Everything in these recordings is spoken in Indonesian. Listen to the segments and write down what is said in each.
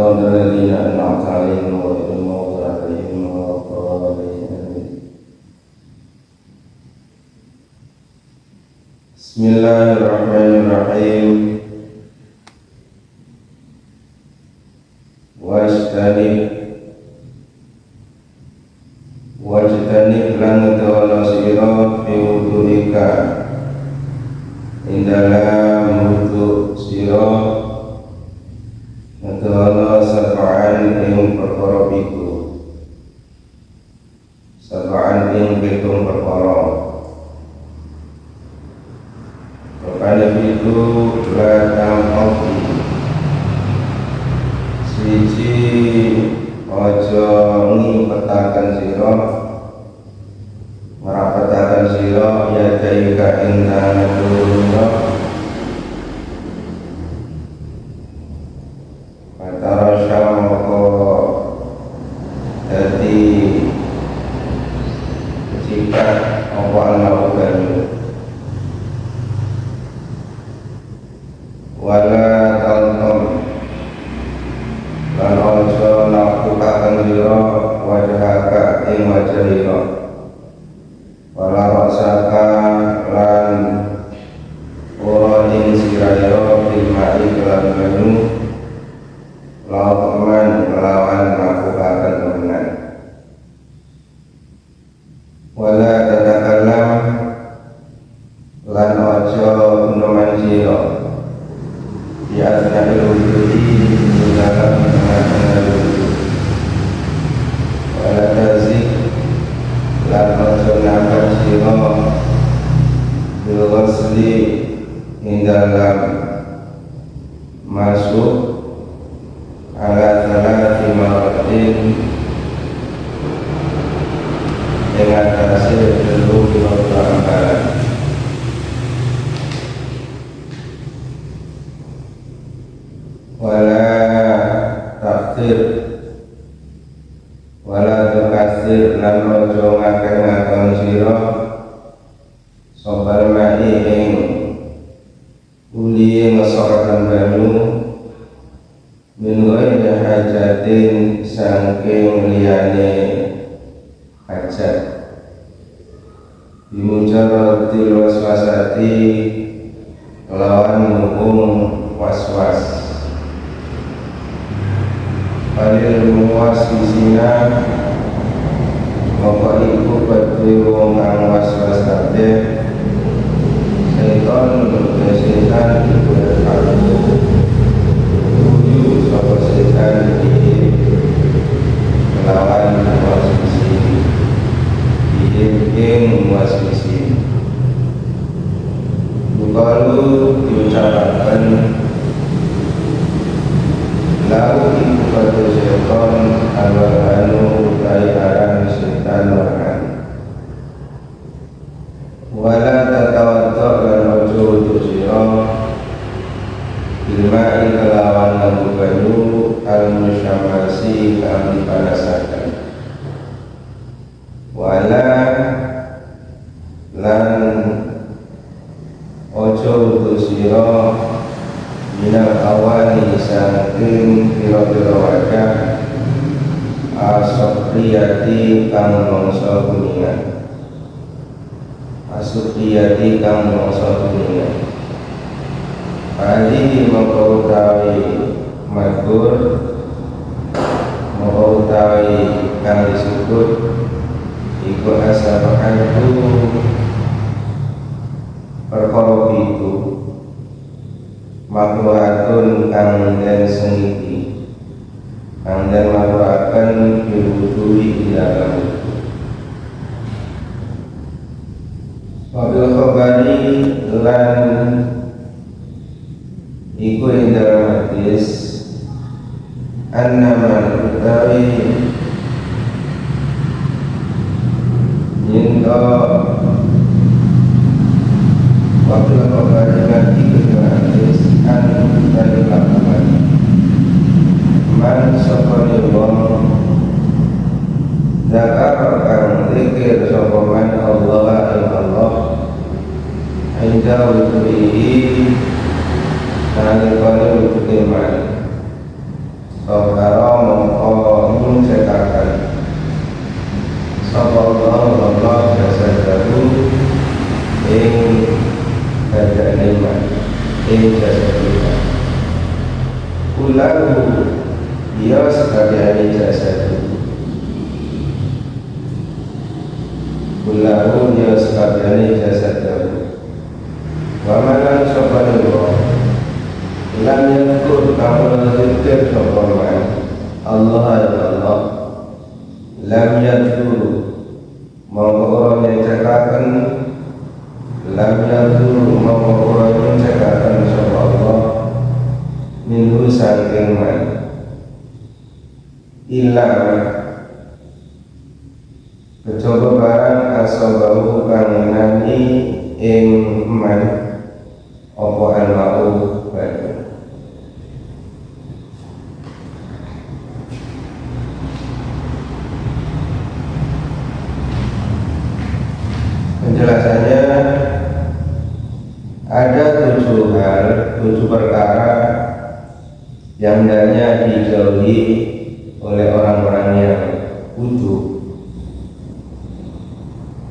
صراط الذين أنعمت عليهم غير المغضوب عليهم ولا الضالين. بسم الله الرحمن الرحيم. Wajtanib lan ngedono sira fi wudu'ika ing dalam wudu' sira ngedono sab'an ing perkara pitu, sab'an ing pitung perkara. Perkara pitu latang ofi siji ojo ngipetaken sira merapetaken sira ya daika ing tangan loro antara syamoko dadi jika apa melakukan wala taltom lan ojo nakukaken sira wajhaka ing wajah sira wala rasaka lan ora ing siraya bil ma'i lan banyu lawan lawan nakukaken temenan wala tatakallam lan ojo guneman sira di asnabil wudhu dalam tengah-tengah wudhu wala tazik lan ojo nambah sira bil ghusli ing dalam masuk ala salati maratin dengan hasil dulu kilogram wala takdir wala tukasir lan ojo ngakeh-ngakeh sira sobal ma'i ing uli ngesorakan banyu min ghairi hajatin saking liyane hajat bimujarradil waswasati lawan hukum waswas Padil muwaswisina maka iku badhe wong kang waswas kabeh setan iku tuju sapa setan iki melawan waswisi ing waswisi bukalu diucapkan lau iku pada syaitan al-wahanu utai aran syaitan wahan wala tatawadda lan ojo wudu sira bilma'i kelawan nganggo banyu al-musyamasi kang dipanasaken wala lan ojo wudu sira minal awani saking pira-pira wajah asokriyati kang mangsa kuningan asukriyati kang mangsa kuningan ali moko utawi magur moko utawi kang disebut iku asabahanku perkara itu makluhatun kang den sengiti kang den makluhaken diwudui di dalam wabil khobari lan iku ing dalam hadis annaman utawi yinto wabil khobari lan iku dalam hadis dari lakukan man soponi wong zakar kang zikir sopaman Allah ing Allah inda wudu'ihi nalikane wudu'e man Fadhara mongko nyucekaken sapa Allah jasadahu ing badane man ing jasadahu kulahu ya sekalian jasadahu kulahu ya sekalian jasadahu wa malan sabanullah lam yakur kamu zikir sopaman Allah ya Allah lam yakur mongko orang yang cekakan lam yakur mongko orang yang cekakan sapa Allah minhu saking man ilang kecoba barang asobahu kang nani ing man apa al-ma'u badu. Penjelasannya ada 7 hal, 7 perkara yang hendaknya dijauhi oleh orang-orang yang ujub.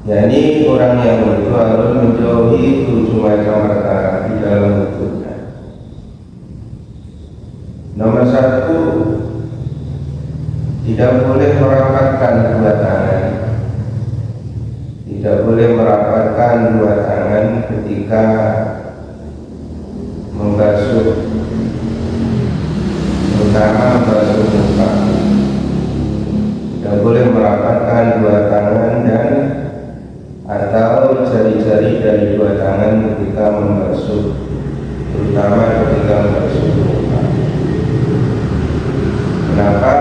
Yakni orang yang ujub harus menjauhi 7 macam perkara di dalam wujudnya. Nomor 1, tidak boleh merapatkan 2 tangan. Tidak boleh merapatkan 2 tangan ketika membasuh, terutama membasuh muka. Tidak boleh merapatkan 2 tangan dan atau jari-jari dari 2 tangan ketika membasuh, terutama ketika membasuh muka. Kenapa?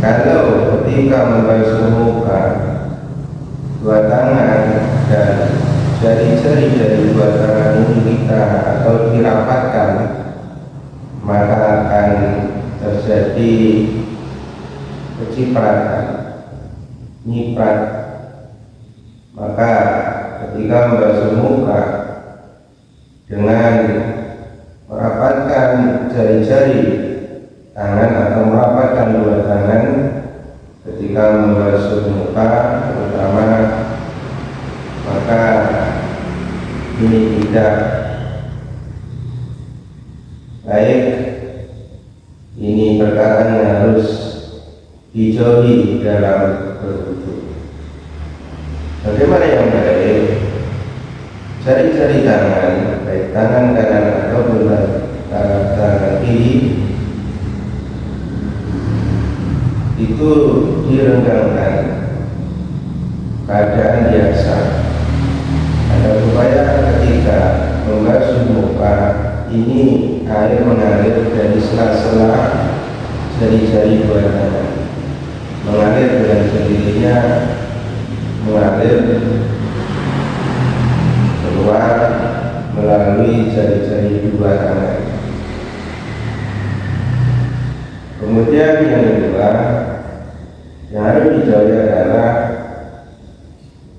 Kalau ketika membasuh muka 2 tangan dan jari-jari dari 2 tangan ini kita atau dirapatkan, maka akan terjadi kecipratan, nyiprat. Maka ketika membasuh muka dengan merapatkan jari-jari tangan atau merapatkan 2 tangan ketika membasuh muka terutama, maka ini tidak baik. Ini perkara yang harus dijauhi dalam berwudu. Bagaimana yang baik? Jari-jari tangan, baik tangan kanan ataupun tangan kiri, itu direnggangkan keadaan biasa. Ada upaya ketika membasuh muka ini air mengalir dari sela-sela jari-jari 2 tangan, mengalir dengan sendirinya, mengalir keluar melalui jari-jari 2 tangan. Kemudian yang kedua yang harus dijauhi adalah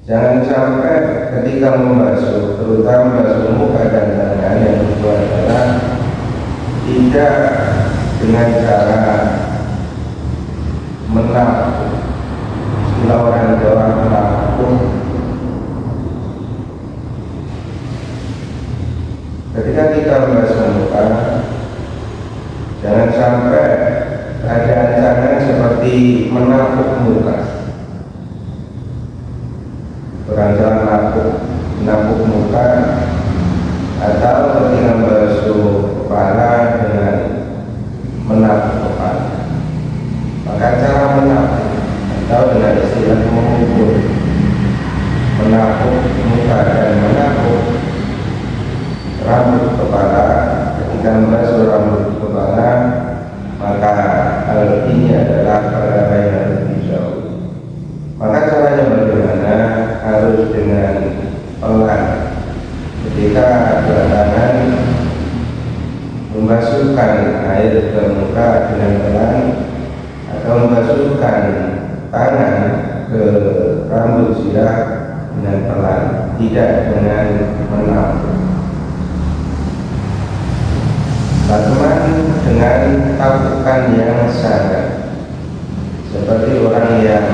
jangan sampai ketika membasuh, terutama membasuh muka dan tangan, yang kedua adalah tidak dengan cara menapuk. Istilah orang Jawa menapuk. Ketika kita membasuh muka, jangan sampai keadaan tangan seperti menapuk muka. Orang menapuk muka, atau ketika membasuh kepala dengan menapuk kepala. Maka cara menapuk atau dengan istilah memukul, menapuk muka dan menapuk rambut kepala. Ketika membasuh rambut kepala, maka hal ini adalah perkara yang harus dijauhi. Maka caranya bagaimana? Harus dengan pelan. Ketika 2 tangan membasuhkan air ke muka dengan pelan, atau membasuhkan tangan ke rambut sirah dengan pelan, tidak dengan menapuk. Basman dengan tapukan yang sangat, seperti orang yang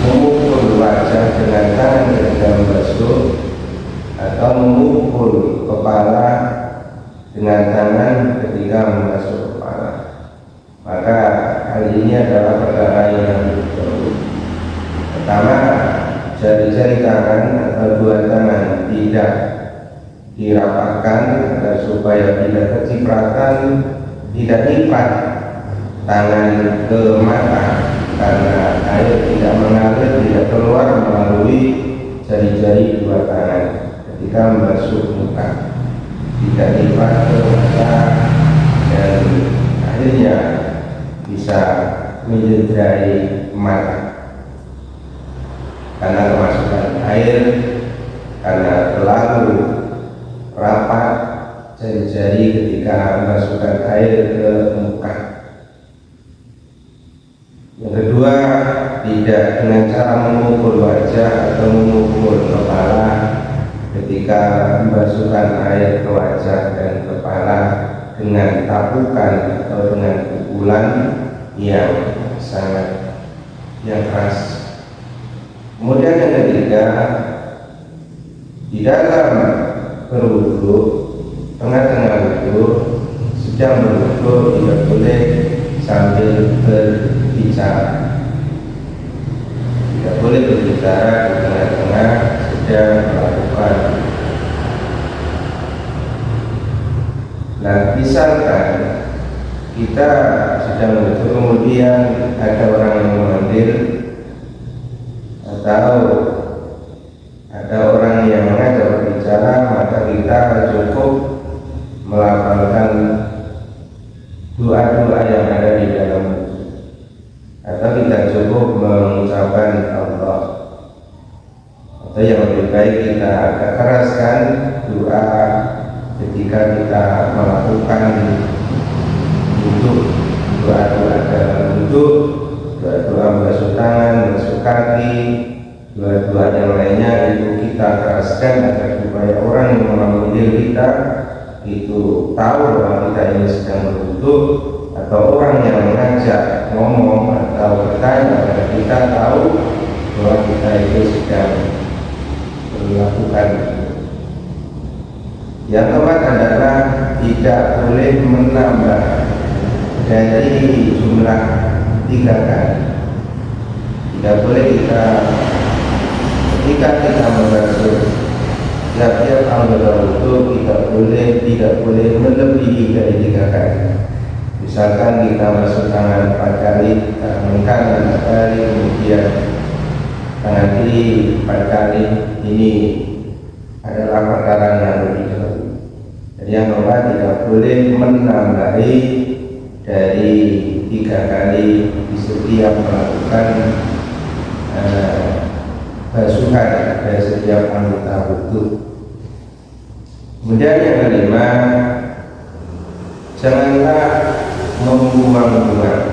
memukul wajah dengan tangan ketika membasuh, atau memukul kepala dengan tangan ketika membasuh kepala. Maka hal ini adalah perkara yang jauh. Pertama, jari-jari tangan atau dua tangan tidak dirapatkan agar supaya tidak kecipratan, tidak lipat tangan ke mata, karena air tidak mengalir, tidak keluar melalui jari-jari dua tangan ketika membasuh muka, tidak lipat ke mata, dan akhirnya bisa mencederai mata karena kemasukan air, karena terlalu rapat jari-jari ketika memasukkan air ke muka. Yang kedua, tidak dengan cara memukul wajah atau memukul kepala ketika memasukkan air ke wajah dan kepala dengan tapukan atau dengan pukulan yang sangat keras. Kemudian yang ketiga, di dalam berwudu, tengah-tengah wudu, sedang berwudu, tidak boleh sambil berbicara. Tidak boleh berbicara di tengah-tengah sedang melakukan. Nah, misalkan kita sedang berwudu, kemudian ada orang yang mengambil, atau ada orang yang mengajak berbicara, maka kita cukup melafalkan doa-doa yang ada di dalam wudu, atau kita cukup mengucapkan Allah, atau yang lebih baik kita agak keraskan doa ketika kita melakukan wudu, doa-doa dalam wudu, doa-doa membasuh tangan, membasuh kaki, doa-doa yang lainnya itu kita keraskan agar supaya orang yang memanggil kita itu tahu bahwa kita ini sedang berwudu, atau orang yang mengajak ngomong atau bertanya agar kita tahu bahwa kita itu sedang melakukan. Yang keempat adalah tidak boleh menambah dari jumlah 3 kali. Tidak boleh ketika kita membasuh tiap-tiap anggota wudu, tidak boleh melebihi dari 3 kali. Misalkan kita basuh tangan 4 kali, tangan kanan 4 kali, kemudian tangan kiri 4 kali, ini adalah perkara yang lebih jauh. Jadi yang keempat, tidak boleh menambahi dari 3 kali di setiap melakukan basuhan dari setiap anggota wudu. Kemudian yang kelima, janganlah membuang-buang,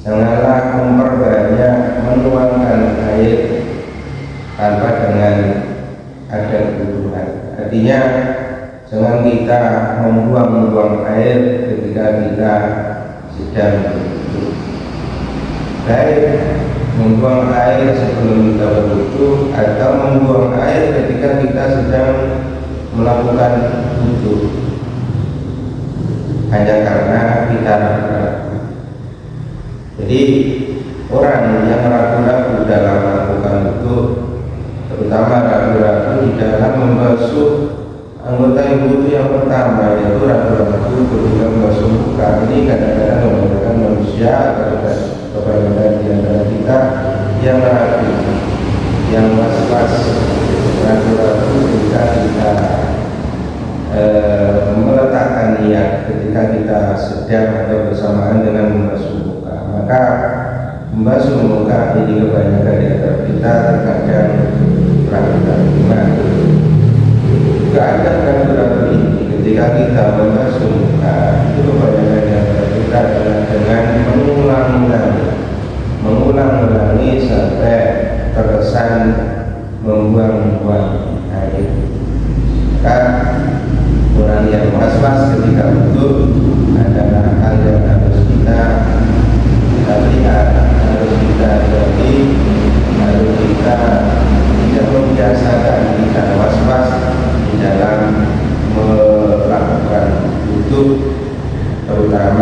janganlah memperbanyak menuangkan air tanpa dengan ada kebutuhan. Artinya jangan kita membuang-buang air ketika kita sedang berwudu, baik membuang air sebelum kita berwudu atau membuang air ketika kita sedang melakukan wudu, hanya karena kita ragu-ragu. Jadi orang yang ragu-ragu dalam melakukan wudu, terutama ragu-ragu di dalam membasuh anggota wudu yang pertama, yaitu ragu-ragu ketika membasuh muka, ini kadang-kadang membuatkan manusia atau kebanyakan di antara kita yang ragu, yang was-was, ragu-ragu ketika kita meletakkan niat ketika kita sedang atau bersamaan dengan membasuh muka. Maka membasuh muka ini kebanyakan di antara kita terkadang ragu-ragu. Juga ada ragu-ragu ini ketika kita membasuh muka, itu kebanyakan di antara kita adalah dengan mengulang-ulangi sampai terkesan membuang-buang air. Orang yang was-was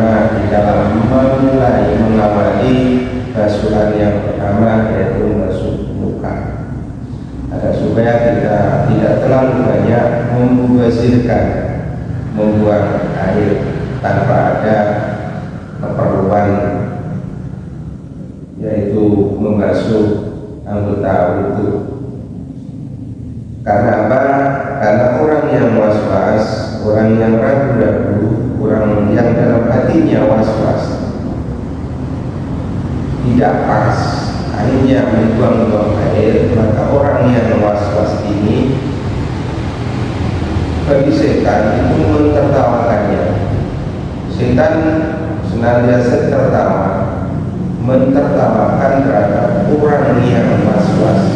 pertama di dalam memulai mengawali basuhan yang pertama yaitu basuh muka, agar supaya kita tidak terlalu banyak membazirkan, membuang air tanpa ada keperluan, yaitu membasuh anggota wudhu. Karena apa? Karena orang yang was-was, orang yang ragu-ragu, orang yang dalam hatinya was-was, tidak pas, akhirnya membuang-buang air, maka orang yang was-was ini bagi setan itu mentertawakannya. Setan senantiasa tertawa, mentertawakan terhadap orang yang was-was,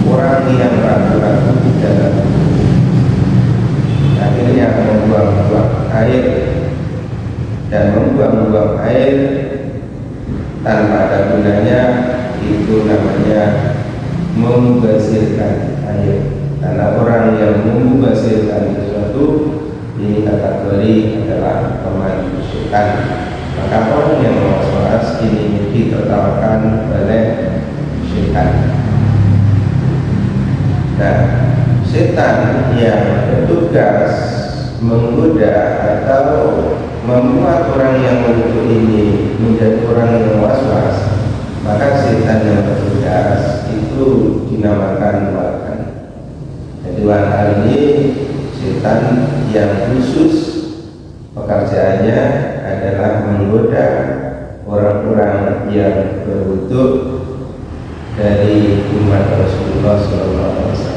orang yang ragu-ragu di dalam. Akhirnya membuang-buang air, dan membuang-buang air tanpa ada gunanya, itu namanya membazirkan air. Karena orang yang membazirkan sesuatu ini kategori adalah teman setan. Maka orang yang was-was ini ditertawakan oleh setan. Nah, setan yang bertugas menggoda atau membuat orang yang wudhu ini menjadi orang yang was-was, maka setan yang bertugas itu dinamakan walhan. Jadi walhan ini setan yang khusus pekerjaannya adalah menggoda orang-orang yang berwudhu dari umat Rasulullah SAW.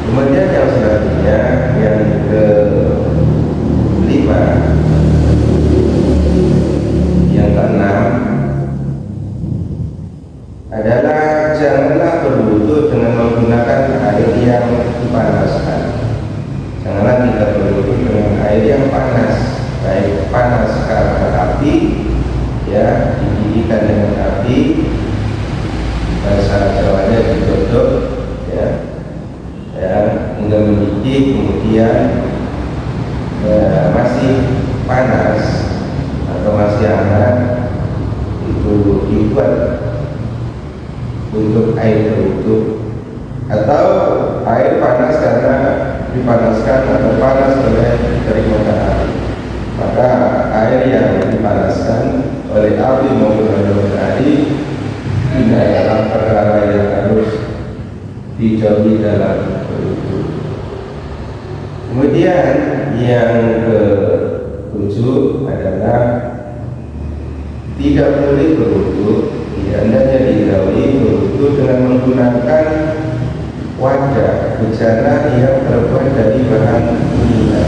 Kemudian yang selanjutnya, yang kelima, yang keenam adalah janganlah berwudu dengan menggunakan air yang dipanaskan. Janganlah kita berwudu dengan air yang panas, baik panas karena api, ya, dididihkan dengan api, bahasa Jawanya digodok, ya, hingga mendidih, kemudian masih panas atau masih hangat, itu dibuat untuk air berwudu. Atau air panas karena dipanaskan atau panas oleh terik matahari, maka air yang dipanaskan oleh api maupun oleh matahari ini adalah perkara yang harus dijauhi dalam berwudu. Kemudian yang ke-7 adalah tidak boleh berwudu, hendaknya dijauhi berwudu dengan menggunakan wadah bejana yang terbuat dari bahan kimia.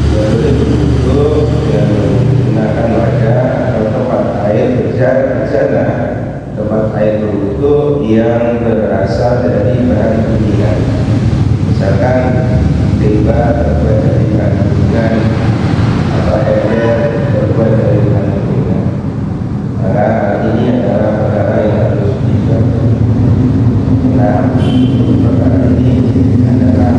Tidak boleh berwudu dengan menggunakan wadah atau tempat air bejana, tempat air berwudu yang berasal dari bahan kimia. Misalkan timba terbuat dari bahan kimia atau ember terbuat dari bahan kimia, maka ini adalah perkara yang harus dijauhi. Nah, perkara ini adalah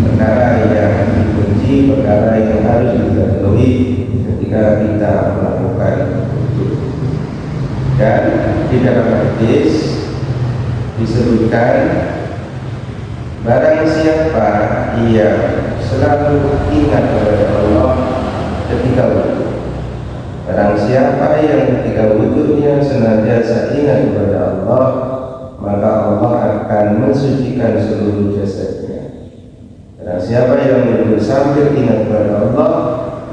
perkara yang dibenci, perkara yang harus dijauhi ketika kita melakukan itu. Dan di dalam hadis disebutkan, barang siapa yang selalu ingat kepada Allah ketika wudu, barang siapa yang ketika wudunya senantiasa ingat kepada Allah, maka Allah akan mensucikan seluruh jasadnya. Barang siapa yang wudu sambil ingat kepada Allah,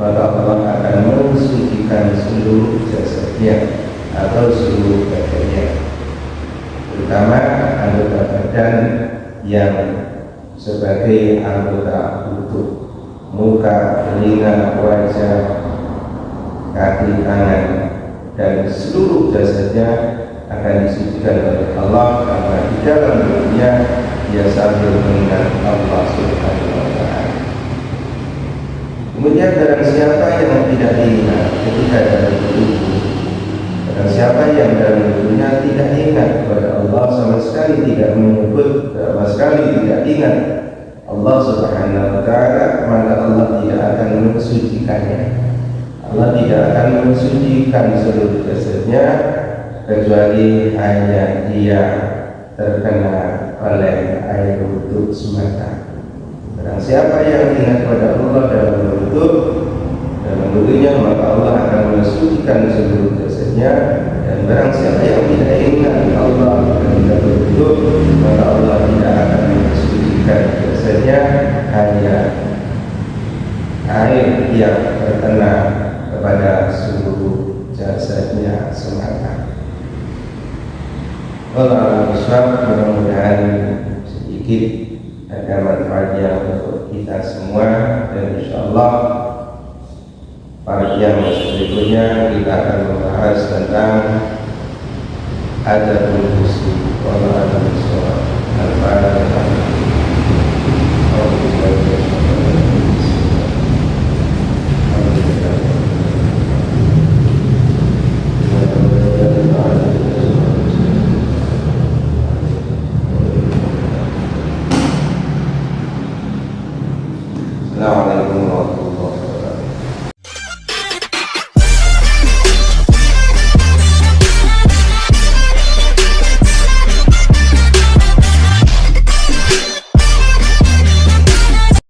maka Allah akan mensucikan seluruh jasadnya atau seluruh badannya, terutama anggota badan yang sebagai anggota wudu, muka, telinga, wajah, kaki, tangan, dan seluruh jasadnya akan disucikan oleh Allah, karena di dalam dunia dia sambil mengingat Allah Subhanahu wa Ta'ala. Kemudian barang siapa yang tidak ingat ketika dalam wudu, barang siapa yang dalam wudunya tidak ingat kepada Allah, sama sekali tidak menyebut, sama sekali tidak ingat Allah Subhanahu wa Ta'ala, maka Allah tidak akan mensucikannya. Allah tidak akan mensucikan seluruh jasadnya kecuali hanya dia terkena oleh air wudhu semata. Barang siapa yang ingat pada Allah dalam wudhunya, maka Allah akan mensucikan seluruh jasadnya. Dan barang siapa yang tidak ingat Allah dalam wudhu, maka Allah tidak akan mensucikan jasadnya, hanya air yang terkena kepada seluruh jasadnya semata. Allah SWT, mudah-mudahan sedikit ada manfaatnya untuk kita semua, dan insyaallah pada yang berikutnya kita akan membahas tentang adabul muslim. Wallahu a'lam bishawab. Al-Fatihah.